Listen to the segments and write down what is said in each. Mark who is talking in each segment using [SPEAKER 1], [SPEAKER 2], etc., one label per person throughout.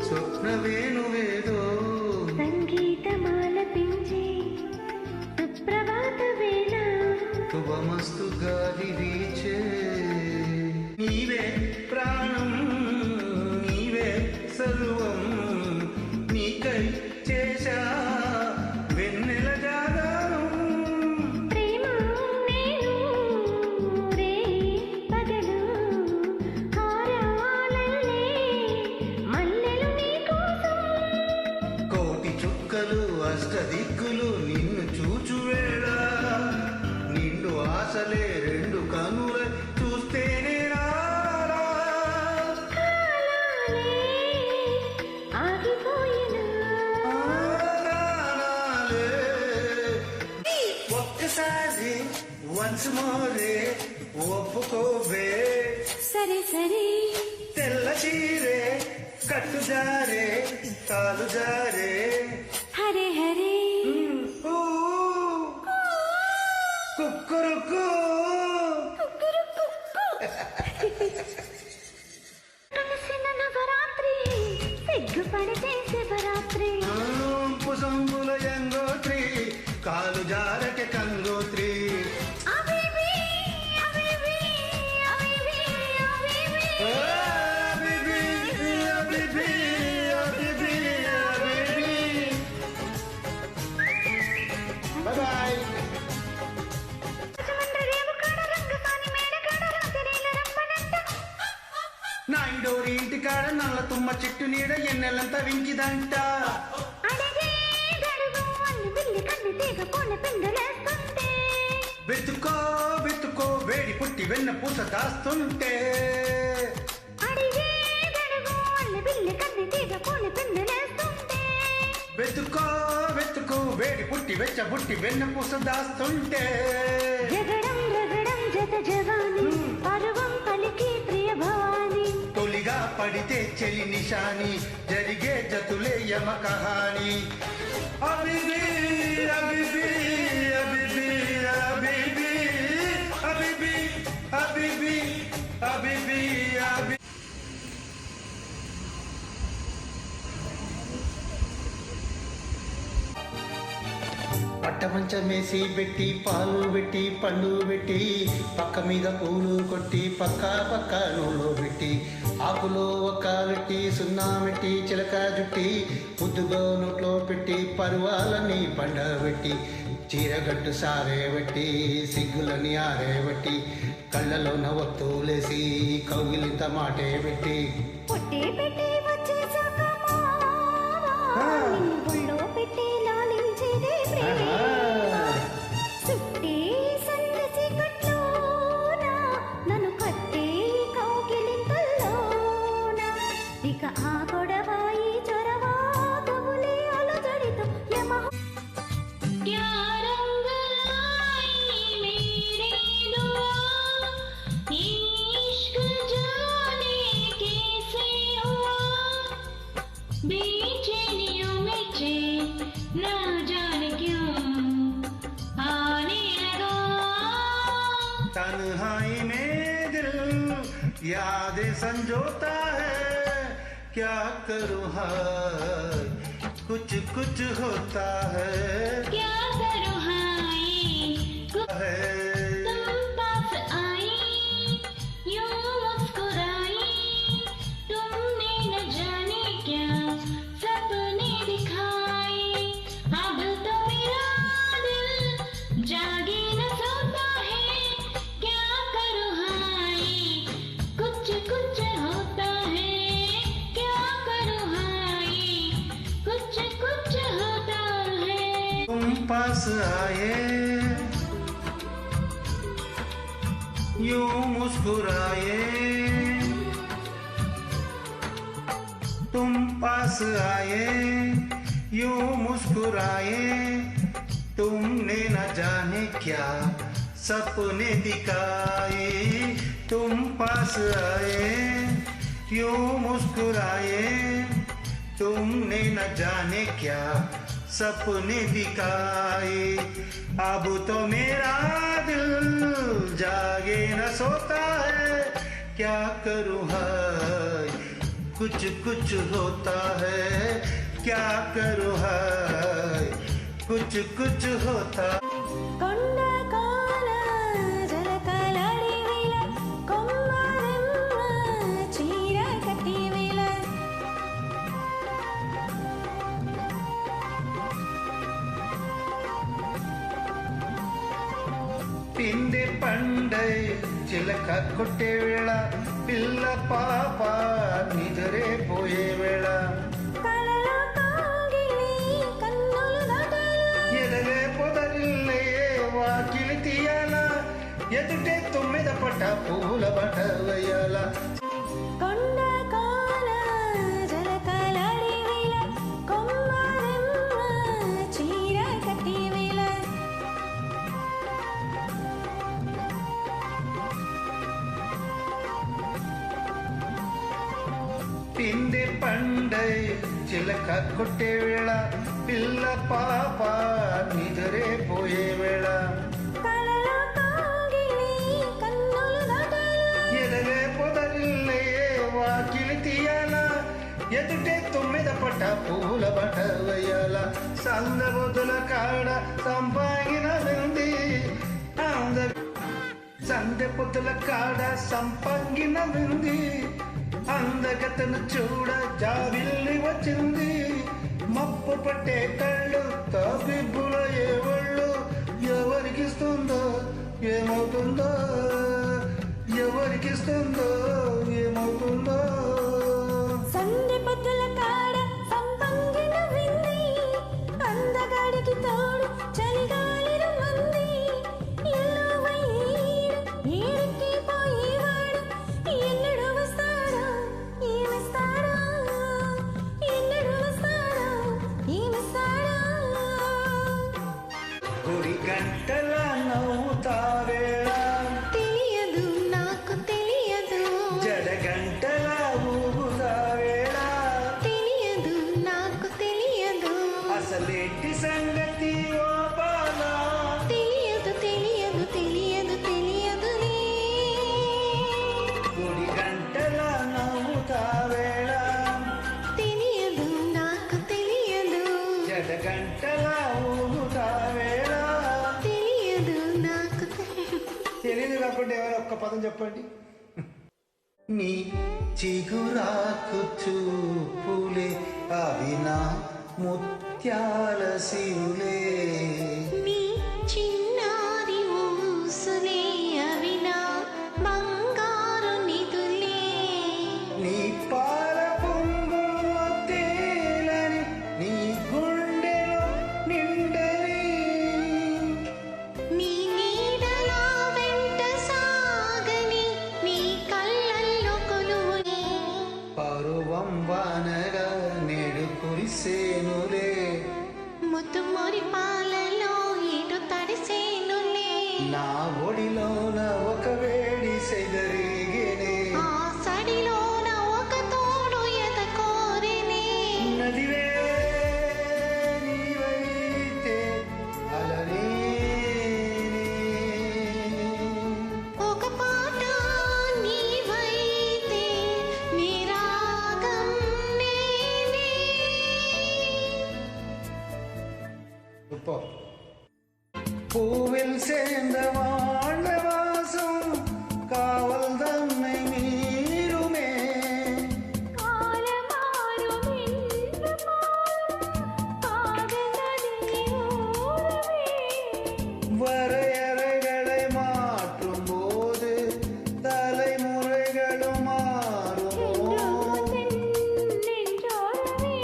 [SPEAKER 1] స్వప్న వేణువేదో
[SPEAKER 2] సంగీతమాలపించే సుప్రభాత వేళ
[SPEAKER 1] శుభమస్తు గాలి వీచే నీవే ప్రాణం నీవే సర్వం నీకై చేశా వెన్నెల జాగారం
[SPEAKER 2] ప్రేమ నేను రే పగలు హారాలల్లే మల్లెలు నీకోసం
[SPEAKER 1] కోటి చుక్కలు అష్టదిక్కులు నిన్ను చూచువేళ నిండు ఆశలే రెండు కనుల చూస్తేనే రారా.
[SPEAKER 2] కాలాలే ఆగిపోయినా
[SPEAKER 1] ఆనాలే ఒక్కసారి వన్స్ మోరే ఒప్పుకోవే
[SPEAKER 2] సరే సరే
[SPEAKER 1] తెల్ల చీరే కట్టుజారే కాలు జారే
[SPEAKER 2] హరే హరే
[SPEAKER 1] ఊ, కుక్కురుకు
[SPEAKER 2] కలిసిన నవరాత్రి సిగ్గుపడితే శివరాత్రి
[SPEAKER 1] పుసంబుల యంగోత్రి కాలు జారక కంగోత్రి
[SPEAKER 2] అబిబి అబిబి అబిబి అబిబి
[SPEAKER 1] అబిబి, అబిబి, అబిబి, అబిబి. Bye-bye. నా ఇండోరి ఇంటికాడ నల్ల తుమ్మ చెట్టు నీడ ఎన్నెలంతా వింకిదంట వెతుకో వెతుకో వేడి పుట్టి వెన్న పూస దాస్తుంటే వెతుకో వెతుకో వేడి పుట్టి వెచ్చ పుట్టి వెన్న పూస దాస్తుంటే
[SPEAKER 2] జగడం రగడం జత జవాని పర్వం పలికి ప్రియ భవాని
[SPEAKER 1] తొలిగా పడితే చెలి నిశాని జరిగే జతులే యమ కహాని అబిబి అబిబి అబిబి అబిబి అబిబి అబిబి అబిబి అబిబి. పట్టమంచమేసి పెట్టి పాలు పెట్టి పండు పెట్టి పక్క మీద పూలు కొట్టి పక్క పక్క నూలు పెట్టి ఆకులో ఒక్క పెట్టి సున్నా పెట్టి చిలక జుట్టి ముద్దుగా నోట్లో పెట్టి పరువాలని పండబెట్టి చీరగట్టు సారే పెట్టి సిగ్గులని ఆరేబెట్టి కళ్ళలో నవ్వొత్తులేసి కౌగిలింత మాటే పెట్టి
[SPEAKER 2] పొట్టే పెట్టి వచ్చేసాక ఒళ్ళో పెట్టి లాలించేదే ప్రేమ చుట్టే సన్నసి కట్లోన నన్ను కట్టే కౌగిలింతల్లోన ఇక ఆ గొడవాయి చొరవా కబులే అలజడితో యమ क्या रंग लाई मेरी दुआ इश्क जाने कैसे हुआ बेचैनियों में चैन न जाने क्यों आने लगा
[SPEAKER 1] तन्हाई में दिल याद संजोता है क्या करूँ हाय कुछ कुछ होता है
[SPEAKER 2] क्या करूँ हाय तुम पास आई यूं मुस्कुराई तुमने न जाने क्या सपने दिखाए अब तो मेरा दिल जागे न सोता है क्या करूँ हाय कुछ कुछ होता है क्या करूँ हाय कुछ कुछ होता है
[SPEAKER 1] तुम पास आए यूं मुस्कुराए तुम पास आए यूं मुस्कुराए तुमने न जाने क्या सपने दिखाए तुम पास आए यूं मुस्कुराए तुमने न जाने क्या सपने दिखाए अब तो मेरा दिल जागे न सोता है क्या करूँ हाय कुछ होता है क्या करो है कुछ होता
[SPEAKER 3] కొండ కోన జలకలడివిల కొమ్మరెమ్మ చీర కట్టివిల
[SPEAKER 1] పిండి పండై చిలక కొట్టే వేళ పిల్ల పాప నిదరే పోయే వేళ
[SPEAKER 3] కలలో కాగిలి కన్నులు దాటాల
[SPEAKER 1] ఎదలే పొదరిల్లే వాకిలి తీయాల ఎదుటే తొమ్మిద పట్ట పూల బట వేయాల
[SPEAKER 3] కొండ కోన జలకలడివిల కొమ్మరెమ్మ చీర కట్టివిల
[SPEAKER 1] పిండి పండై చిలక కొట్టే వేళ పిల్ల పాప నిదరే పోయే వేళ
[SPEAKER 3] కలలో కాగిలి కన్నులు దాటాల
[SPEAKER 1] ఎదలే పొదరిల్లే వాకిలి తీయాల ఎదుటే తొమ్మిద పట్ట పూల బట వేయాల సంద బొద్దుల కాడ సంపాగిన వింది సందె పొద్దుల కాడ సంపంగిన వింది అందగతను చూడ జాబిల్లి వచ్చింది మప్పు పట్టే కళ్ళు తబిబ్బుల ఏ ఒళ్ళు ఎవరికిస్తుందో ఏమవుతుందో ఎవరికిస్తుందో ఏమవుతుందో
[SPEAKER 3] సందె పొద్దుల కాడ సంపంగిన వింది అందగాడికి తోడు చలిగాలిరు మంది ఎల్లువై ఏడికి పోయేవాడు ఎన్నడు వస్తాడో ఏమిస్తాడో ఎన్నడు వస్తాడో ఏమిస్తాడో
[SPEAKER 1] గుడి గంటల నవ్వుతావేళ
[SPEAKER 3] తెలియదు నాకు తెలియదు
[SPEAKER 1] జడ గంటల ఊగుతావేళ
[SPEAKER 3] తెలియదు నాకు తెలియదు
[SPEAKER 1] అసలేంటి సంగతి ఓ బాలా
[SPEAKER 3] తెలియదు తెలియదు తెలియదు తెలియదు
[SPEAKER 1] గుడి గంటల నవ్వుతావేళ
[SPEAKER 3] తెలియదు నాకు తెలియదు
[SPEAKER 1] జడ గంటల ఊగుతావేళ
[SPEAKER 3] తెలియదు నాకు
[SPEAKER 1] తెలియదు కాకుండా ఎవరు ఒక్క పదం చెప్పండి నీ చిగురాకు చూపులే అవి నా ముత్యాల సిరులే
[SPEAKER 3] నీ చిన్నారి ఊసులే అవి నా బంగారు నిధులే
[SPEAKER 1] నీ పాల పొంగులో తేలని నీ గుండెలో నిండని
[SPEAKER 3] నీ నీడలా వెంట సాగని నీ కళ్ళల్లో కొలువులే
[SPEAKER 1] పరువం వానగా నేడు కురిసేనులే
[SPEAKER 3] ముతుమురి పాలలో ఇటు తడిసేనులే
[SPEAKER 1] నా ఒడిలోన ఒక వేడి సెగరిగేనే
[SPEAKER 3] ఆ సడిలోన ఒక తోడు ఎద కోరినే
[SPEAKER 1] నదివే నీవైతే అలనే
[SPEAKER 3] ఒక పాట నీవైతే నీ రాగం నేనే
[SPEAKER 1] பூவில் சேர்ந்த வாழ்ந்த வாசம் காவல் தன்னை மீறுமே
[SPEAKER 3] காலமாறும் இந்த காதலனே ஊரவே
[SPEAKER 1] வரையறைகளை மாற்றும் போது தலைமுறைகளும் மாறுமோ
[SPEAKER 3] நெஞ்சோரவே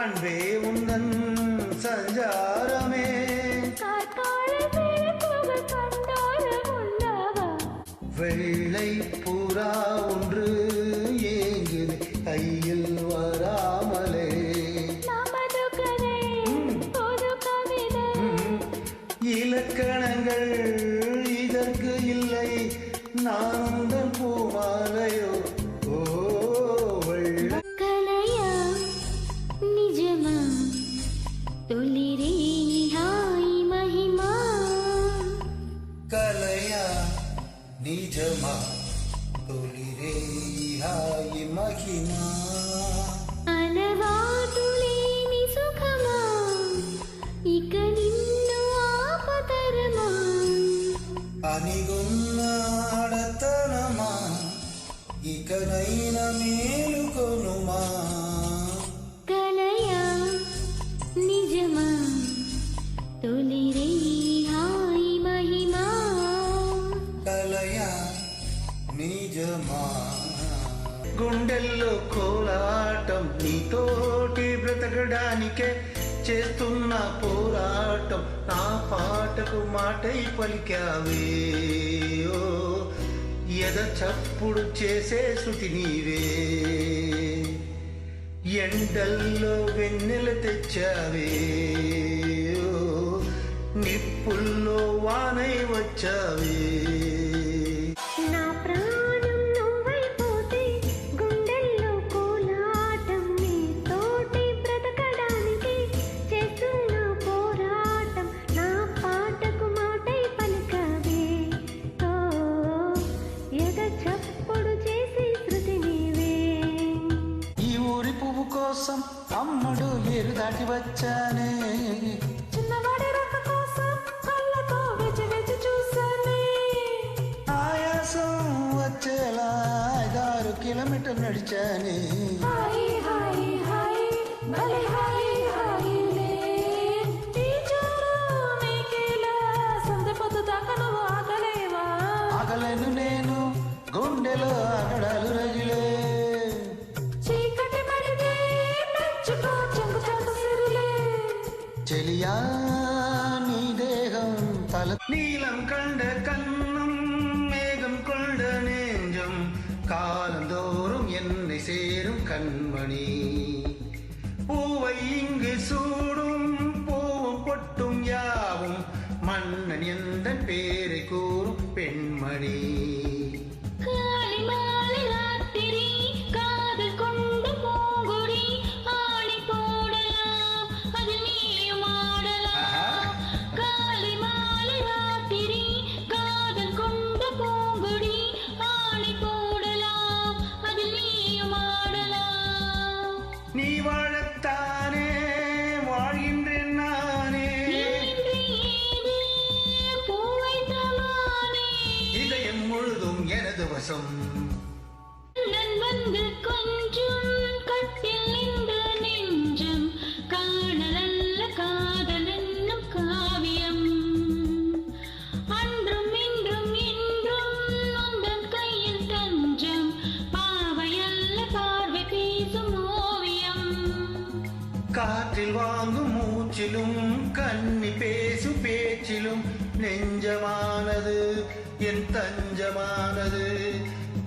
[SPEAKER 1] அன்பே உந்தன் சஞ்சாரமே வெள்ளை புறா ஒன்று ஏங்குது கையில் வராமலே இலக்கணங்கள் இதற்கு இல்லை நான் உந்தன் பூமாலையோ ஓ வெள்ளை
[SPEAKER 3] కలయా నిజమా తొలి రేయి
[SPEAKER 1] నీతోటి బ్రతకడానికే చేస్తున్న పోరాటం నా పాటకు మాటై పలికావే ఓ ఎద చప్పుడు చేసే శృతి నీవే ఎండల్లో వెన్నెల తెచ్చావే ఓ నిప్పుల్లో వానై వచ్చావే
[SPEAKER 3] నా ప్రాణం నువ్వైపోతే గుండెల్లో కోలాటం నీతోటి బ్రతకడానికి చేస్తున్న పోరాటం నా పాటకు మాటై పలికావే ఓ ఎద చప్పుడు చేసి శృతి నీవే
[SPEAKER 1] ఈ ఊరి పువ్వు కోసం అమ్మడు ఏరు దాటి వచ్చానే
[SPEAKER 3] చిన్నవాడి రక్క కోసం కళ్ళతో వెచి వెచి చూసానే
[SPEAKER 1] ఆయాసం వచ్చేలా 5-6 కిలోమీటర్ నడిచానే
[SPEAKER 3] హాయ్ హాయ్ హాయ్ భలే హాయ్ హాయిలే ఈ జోరు నీకేలా సందె పొద్దు దాకా నువ్వు ఆగలేవా
[SPEAKER 1] ఆగలేను నేను గుండెలో ఆగడాలు రగిలే
[SPEAKER 3] చీకటి పడితే పెంచుకో చెంగు చెంగు సిరులే
[SPEAKER 1] చెలియా నీ దేహం తల నీలం కండ కన్నం மேகம் கொண்ட நெஞ்சம் காலந்தோறும் என்னை சேரும் கண்மணி பூவை இங்கு சூடும் பூவும் பொட்டும் யாவும் மன்னன் எந்த பேரை கூறும் பெண்மணி
[SPEAKER 2] காலை மாலை ராத்திரி காதல் கொண்ட பூங்கொடி ஆடி போடலாம் அதில் நீயும் ஆடலாம் காலை மாலை ராத்திரி காதல் கொண்ட பூங்கொடி ஆடி போடலாம் அதில் நீயும் ஆடலாம்
[SPEAKER 1] நீ வாழத்தானே வாழ்கின்றேன் நானே
[SPEAKER 2] இன்று ஏது பூவை தமானே
[SPEAKER 1] இதயம் முழுதும் எனது வசம்
[SPEAKER 2] நன் வந்து கொஞ்சம் கட்டில் நின்ற நெஞ்சம் காணலல்ல காதல் என்னும் காவியம் அன்றும் இன்றும் என்றும் உந்தன் கையில் தஞ்சம் பாவையல்ல பார்வை பேசும் ஓவியம்
[SPEAKER 1] காற்றில் வாங்கும் மூச்சிலும் கண்ணி பேசும் பேச்சிலும் நெஞ்சமானது என் தஞ்சமானது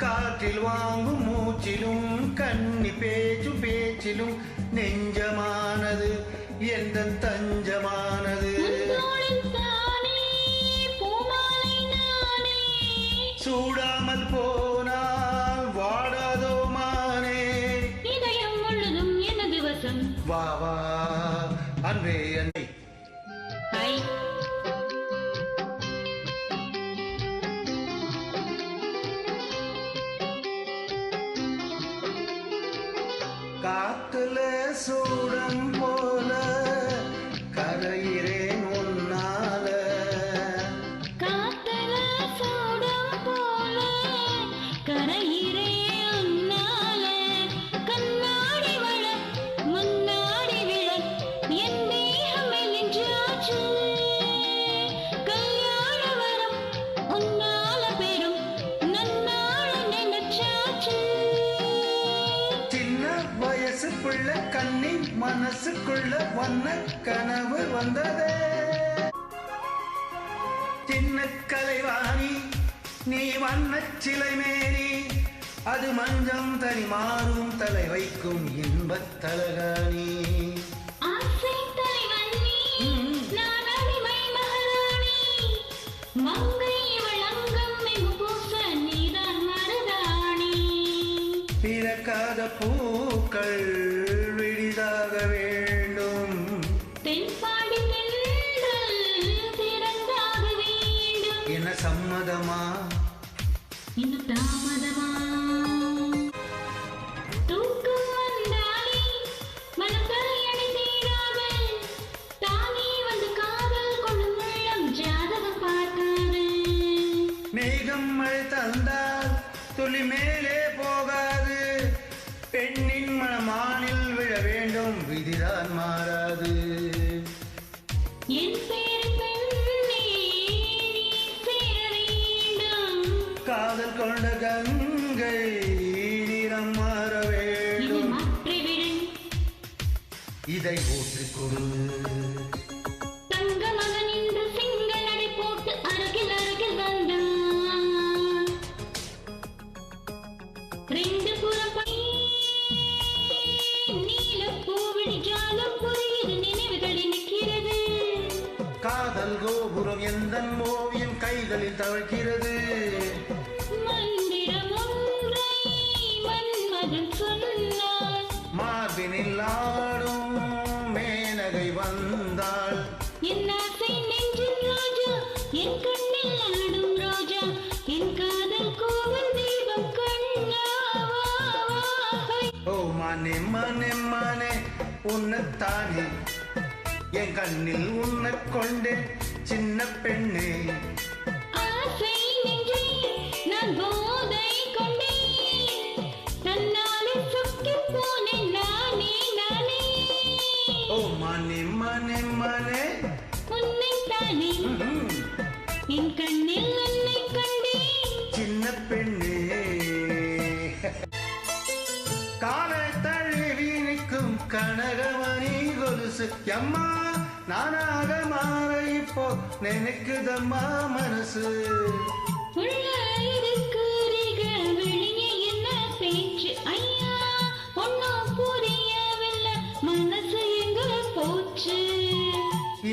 [SPEAKER 1] காற்றில் வாங்கும் மூச்சிலும் கண்ணி பேசும் பேச்சிலும் நெஞ்சமானது எந்த தஞ்சமானது
[SPEAKER 2] தோளில் தானே பூமாலை நானே
[SPEAKER 1] சூடாமல் போனால் வாடாதோ மானே
[SPEAKER 2] இதயம் முழுதும் எனது வசம்
[SPEAKER 1] வா வா அன்பே அன்பே
[SPEAKER 2] ஹை
[SPEAKER 1] காத்துல சூடம் போல கரையிறேன் உன்னால
[SPEAKER 2] காத்தல சூடம் போல கரையிறே உன்னால கண்ணாடி வள முன்னாடி விழ என் தேகம் மெலிஞ்சாச்சு கல்யாண வரம் உன்னால பெரும் நன்னாள நினைச்சாச்சு
[SPEAKER 1] சின்ன வயசுக்குள்ள கண்ணி மனசுக்குள்ள வண்ண கனவு வந்ததே சின்ன கலைவாணி நீ வண்ணச் சிலை மேரி அது மஞ்சம் தனி மாறும் தலை வைக்கும் இன்பத் தலகாணி
[SPEAKER 2] ஆசை தலைவன் நீ நான் அடிமை மகாராணி மங்கை வழங்கம் மிகு பூச நீதான் மருதாணி
[SPEAKER 1] பிறக்காத பூக்கள் விடிதாக வேண்டும்
[SPEAKER 2] தென்பாடி தென்றல் திறந்தாக வேண்டும்
[SPEAKER 1] என்ன சம்மதமா
[SPEAKER 2] இன்னும் தாமதமா தூக்கம் வந்தாலே மனம் தலையணை தீராமல் தானே வந்து காதல் கொள்ளும் உள்ளம் ஜாதகம் பார்க்காது
[SPEAKER 1] மேகம் மழை தந்தால் துளி மேலே போகாது பெண்ணின் மனமானில் விழ வேண்டும் விதிதான் மாறாது
[SPEAKER 2] என் பேரு பெண்ணே நீ சேர வேண்டும்
[SPEAKER 1] காதல் கொண்ட கங்கை நிறம் மாற
[SPEAKER 2] இனி
[SPEAKER 1] வேண்டும்
[SPEAKER 2] மாற்றிவிடு
[SPEAKER 1] இதை ஊற்றிக் கொடு.
[SPEAKER 2] தங்க மகன் இன்று சிங்கள் நடை போட்டு அருகில் அருகில் வந்தான். ரெண்டு புறம் நீல பூவிழி ஜாலம் புரியுது, நினைவுகள் இணைக்கிறது.
[SPEAKER 1] காதல் கோபுரம் எந்தன் ஓவியம் கைகளில் தவழ்கிறது.
[SPEAKER 2] மந்திரம் ஒன்றை மன்மதன் சொன்னான்.
[SPEAKER 1] மார்பினில் ஆடும் மேனகை வந்தாள்.
[SPEAKER 2] என் ஆசை நெஞ்சின் ராஜா, என் கண்ணில் ஆடும் ரோஜா, என் காதல் கோவில் தீபம் கண்ணாவா.
[SPEAKER 1] ஓ மானே மானே மானே உன்னைத்தானே என் கண்ணில் உன்னை கொண்டேன் சின்ன பெண்ணே.
[SPEAKER 2] ஆசை நெஞ்சை நான் போதை கொண்டேன், தன்னாலே சொக்கிப் போனேன் நானே நானே.
[SPEAKER 1] ஓ மானே மானே மானே
[SPEAKER 2] உன்னைத்தானே என் கண்ணில் உன்னை கண்டேன்.
[SPEAKER 1] சின்ன பெண்ணே. காலை தழுவி நிற்கும் கனகமணி கொலுசு அம்மா நானாக மாற இப்போ நினைக்குதம்மா மனசு.
[SPEAKER 2] உள்ள இருக்கிறீங்க வெளியே என்ன பேச்சு ஐயா, ஒன்னும் புரியவில்லை மனசு எங்க போச்சு.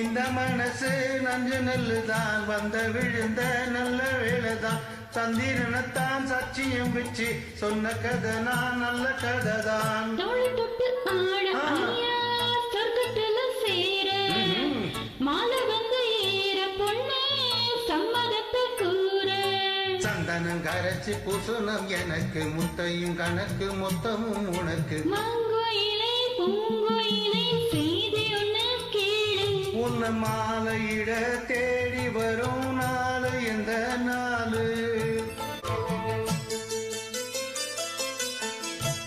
[SPEAKER 1] இந்த மனசு நஞ்சு நெல்லுதான் வந்த விழுந்த நல்ல வேலைதான். சந்திரனத்தான் சாட்சியம் வச்சு சொன்ன கதை நான் நல்ல கதை தான்.
[SPEAKER 2] தோளை தொட்டு ஆட ஐயா, சொர்க்கத்துல சேர மாலை வந்து ஏற பொண்ணு சம்மதத்தை கூற.
[SPEAKER 1] சந்தனம் கரைச்சி பூசணம் எனக்கு முத்தையும் கணக்கு மொத்தமும் உனக்கு.
[SPEAKER 2] மாங்கோயிலே பூங்கோயிலே செய்தி ஒண்ணு கேளு.
[SPEAKER 1] உன்னை மாலையிட தேடி வரும் நாள் எந்த நாளு.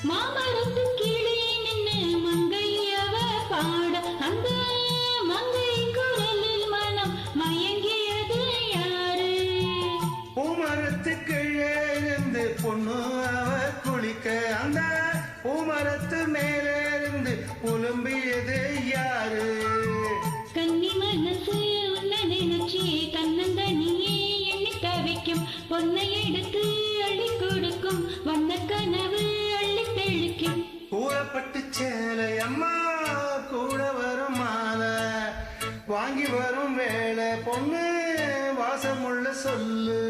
[SPEAKER 2] மாமரத்து கீழே நின்னு மங்கையவ பாட, அந்த மங்கை குரலில் மனம் மயங்கியது யாரு.
[SPEAKER 1] பூமரத்து கீழே இருந்து பொண்ணு அவ குளிக்க, அந்த பூமரத்து மேலே இருந்து புலம்பியது யாரு.
[SPEAKER 2] கன்னி மனசு உன்னை நினைச்சி தன்னந்தனியே எண்ணி தவிக்கும், பொன்னை எடுத்து அள்ளி கொடுக்கும் வண்ண கனவு அள்ளி தெளிக்கும்.
[SPEAKER 1] கூறப்பட்டு சேலை அம்மா கூட வரும் மாலை வாங்கி வரும் வேலை பொண்ணு வாசமுள்ள சொல்லு.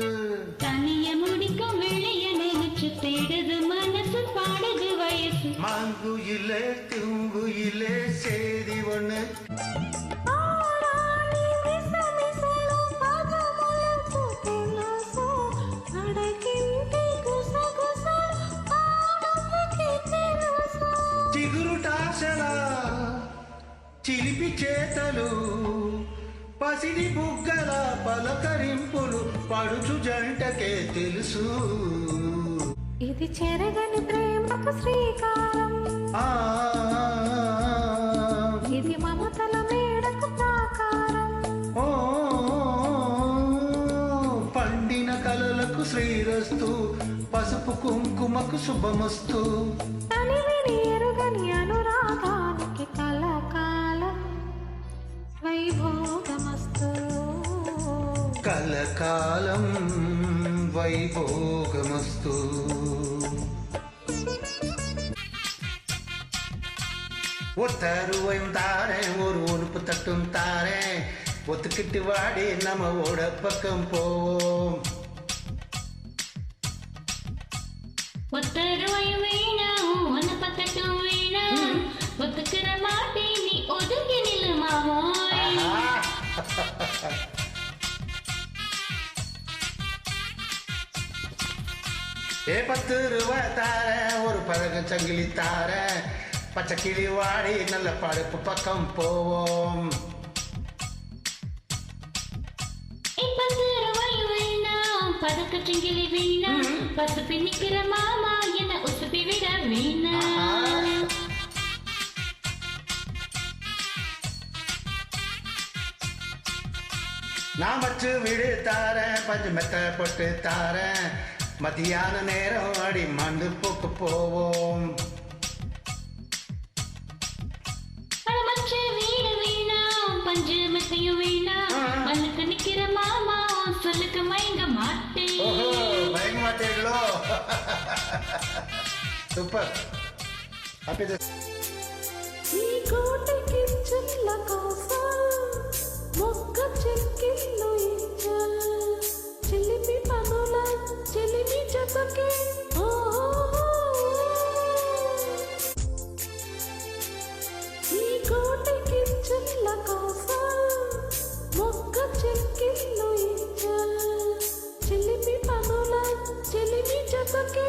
[SPEAKER 2] தனிய முடிக்கும் வெளிய நினைச்சு தேடுது மனசு பாடுது வயசு.
[SPEAKER 1] மாங்குயிலே தூங்குயிலே செய்தி ஒண்ணு.
[SPEAKER 3] ஆராணி மிசமிசலும் பதமலர் பூத்தெலாசோ அடக்கின்றி குசகுசா ஆடுக்கு கீர்த்தனசோ.
[SPEAKER 1] చిగురుటాశలా చిలిపి చేతలు పసిడి బుగ్గల పలకరింపులు పడుచు జంటకే తెలుసు.
[SPEAKER 3] ఇది చెరగని ప్రేమకు శ్రీకారం,
[SPEAKER 1] ఆ
[SPEAKER 3] ఇది మమతల మేడకు ప్రాకారం.
[SPEAKER 1] ఓ పండిన కలలకు శ్రీరస్తు పసుపు కుంకుమకు శుభమస్తు.
[SPEAKER 3] తనివిని ఎరుగని అనురాగానికి కలకాలం వైభోగమస్తు.
[SPEAKER 1] కలకాలం వైభోగమస్తు. ஒத்தருவையும் தாரேன் ஒரு உடுப்பு தட்டும் தாரேன், ஒத்துக்கிட்டு வாடி நம்ம ஓட பக்கம் போவோம்.
[SPEAKER 2] ஒத்தருவாயும் வேணாம் உன்னை பக்கட்டும் வேணாம், ஒத்துக்கிற மாட்டேன் நீ ஒதுங்கி நில்லு மாவோய்.
[SPEAKER 1] ஏ 10 ரூபாய் தாரேன் ஒரு பதக சங்கிலி தாரேன், பச்சை கிளி வாடி நல்ல படுப்பு பக்கம் போவோம்.
[SPEAKER 2] இப்பருவாயும் வேணாம் பதக்கச்சிங்கிலி வேணாம், பசுப்பி நிக்கிற மாமா என்ன உசுப்பி விட வேணாம்.
[SPEAKER 1] நான் வச்சு விடு தாரேன் பஞ்சு மெத்த போட்டு தாரேன், மத்தியான நேரம் அடி மண்டு போக்கு போவோம். మాట్లాడలో సూపర్ హ్యాపీ
[SPEAKER 3] ఈ కోటికి చిల్ల కోసం మొక్క చెక్కిళ్ళు ఇంచల్ చిలిపి పనుల చిలిమి జతకి ఈ కోటికి చిల్ల కోసం మొక్క చెక్కిళ్ళు ఇంచల్ చిలిపి పనుల చిలిమి జతకి